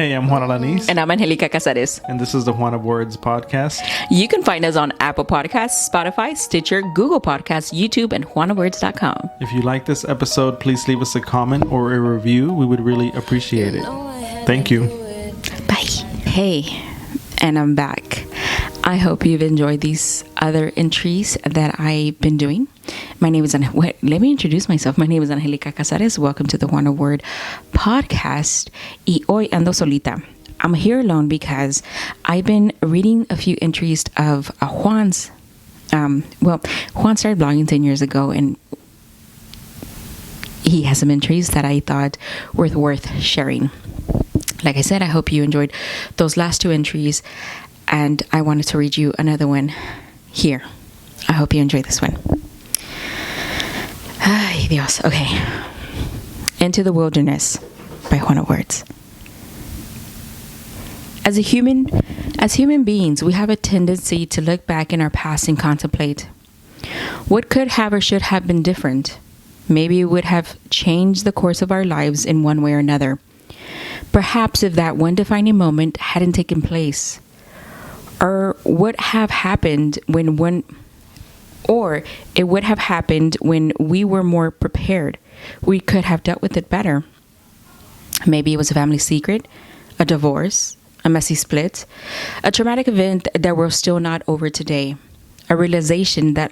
Hey, I'm Juan Alanis. And I'm Angelica Casares. And this is the Juan of Words podcast. You can find us on Apple Podcasts, Spotify, Stitcher, Google Podcasts, YouTube, and juanawords.com. If you like this episode, please leave us a comment or a review. We would really appreciate it. Thank you. Bye. Hey, and I'm back. I hope you've enjoyed these other entries that I've been doing. My name is let me introduce myself. My name is Angelica Casares. Welcome to the Juan of Word podcast. Y hoy ando solita. I'm here alone because I've been reading a few entries of Juan's. Juan started blogging 10 years ago, and he has some entries that I thought were worth sharing. Like I said, I hope you enjoyed those last two entries, and I wanted to read you another one here. I hope you enjoy this one. Ay, Dios. Okay. Into the Wilderness by Juan of Words. As human beings, we have a tendency to look back in our past and contemplate what could have or should have been different. Maybe it would have changed the course of our lives in one way or another. Perhaps if that one defining moment hadn't taken place, or it would have happened when we were more prepared, we could have dealt with it better. Maybe it was a family secret, a divorce, a messy split, a traumatic event that we're still not over today, a realization that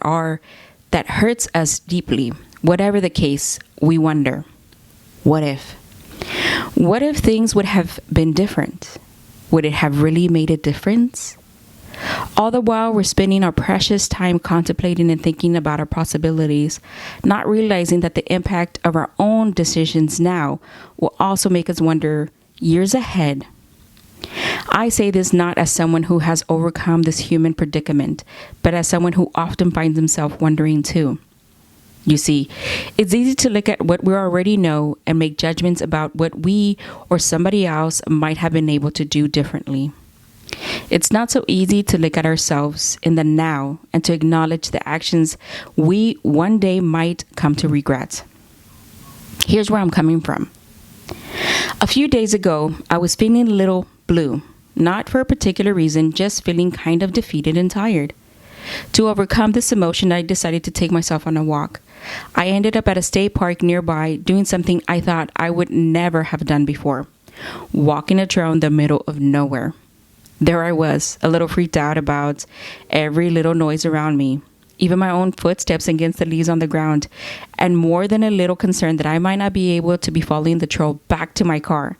hurts us deeply. Whatever the case, we wonder, what if? What if things would have been different? Would it have really made a difference? All the while, we're spending our precious time contemplating and thinking about our possibilities, not realizing that the impact of our own decisions now will also make us wonder years ahead. I say this not as someone who has overcome this human predicament, but as someone who often finds himself wondering too. You see, it's easy to look at what we already know and make judgments about what we or somebody else might have been able to do differently. It's not so easy to look at ourselves in the now and to acknowledge the actions we one day might come to regret. Here's where I'm coming from. A few days ago, I was feeling a little blue, not for a particular reason, just feeling kind of defeated and tired. To overcome this emotion, I decided to take myself on a walk. I ended up at a state park nearby doing something I thought I would never have done before, walking a trail in the middle of nowhere. There I was, a little freaked out about every little noise around me, even my own footsteps against the leaves on the ground, and more than a little concerned that I might not be able to be following the trail back to my car.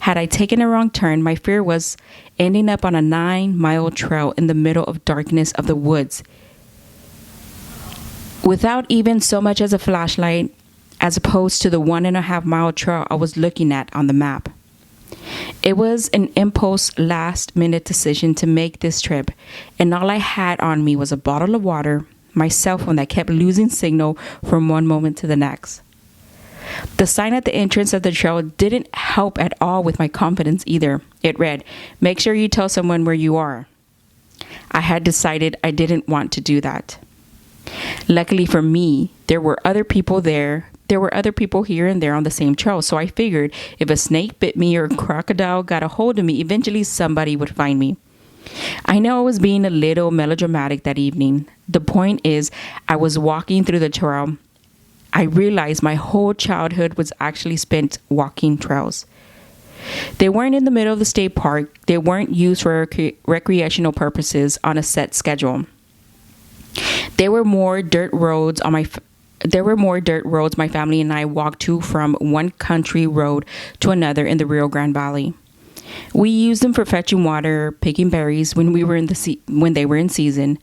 Had I taken a wrong turn, my fear was ending up on a 9-mile trail in the middle of darkness of the woods, without even so much as a flashlight, as opposed to the 1.5-mile trail I was looking at on the map. It was an impulse last-minute decision to make this trip, and all I had on me was a bottle of water, my cell phone that kept losing signal from one moment to the next. The sign at the entrance of the trail didn't help at all with my confidence either. It read, "Make sure you tell someone where you are." I had decided I didn't want to do that. Luckily for me, there were other people there. There were other people here and there on the same trail, so I figured if a snake bit me or a crocodile got a hold of me, eventually somebody would find me. I know I was being a little melodramatic that evening. The point is, I was walking through the trail. I realized my whole childhood was actually spent walking trails. They weren't in the middle of the state park. They weren't used for recreational purposes on a set schedule. There were more dirt roads my family and I walked to from one country road to another in the Rio Grande Valley. We used them for fetching water, picking berries when they were in season.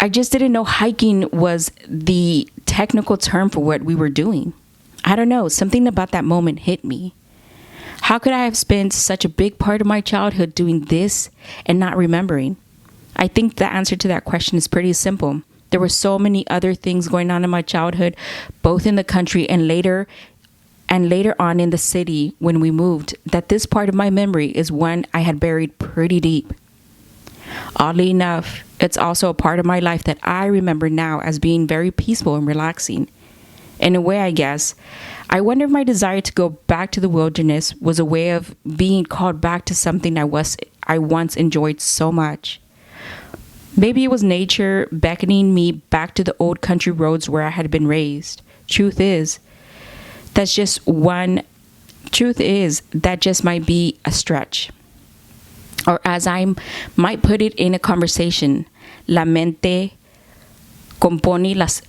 I just didn't know hiking was the technical term for what we were doing. I don't know, something about that moment hit me. How could I have spent such a big part of my childhood doing this and not remembering? I think the answer to that question is pretty simple. There were so many other things going on in my childhood, both in the country and later on in the city when we moved, that this part of my memory is one I had buried pretty deep. Oddly enough, it's also a part of my life that I remember now as being very peaceful and relaxing. In a way, I guess, I wonder if my desire to go back to the wilderness was a way of being called back to something I once enjoyed so much. Maybe it was nature beckoning me back to the old country roads where I had been raised. Truth is, that just might be a stretch. Or as I might put it in a conversation, la mente compone las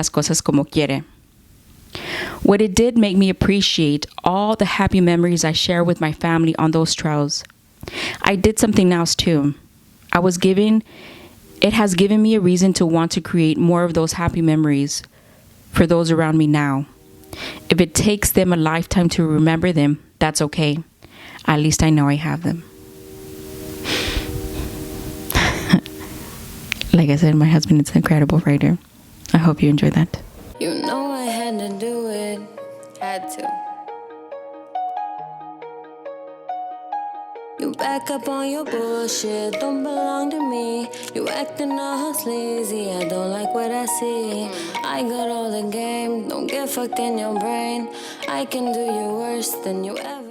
cosas como quiere. What it did make me appreciate all the happy memories I share with my family on those trails. I did something else too. It has given me a reason to want to create more of those happy memories for those around me now. If it takes them a lifetime to remember them, that's okay. At least I know I have them. Like I said, my husband is an incredible writer. I hope you enjoyed that. You know I had to do it. Had to. You back up on your bullshit, don't belong to me. You acting all sleazy, I don't like what I see. I got all the game, don't get fucked in your brain. I can do you worse than you ever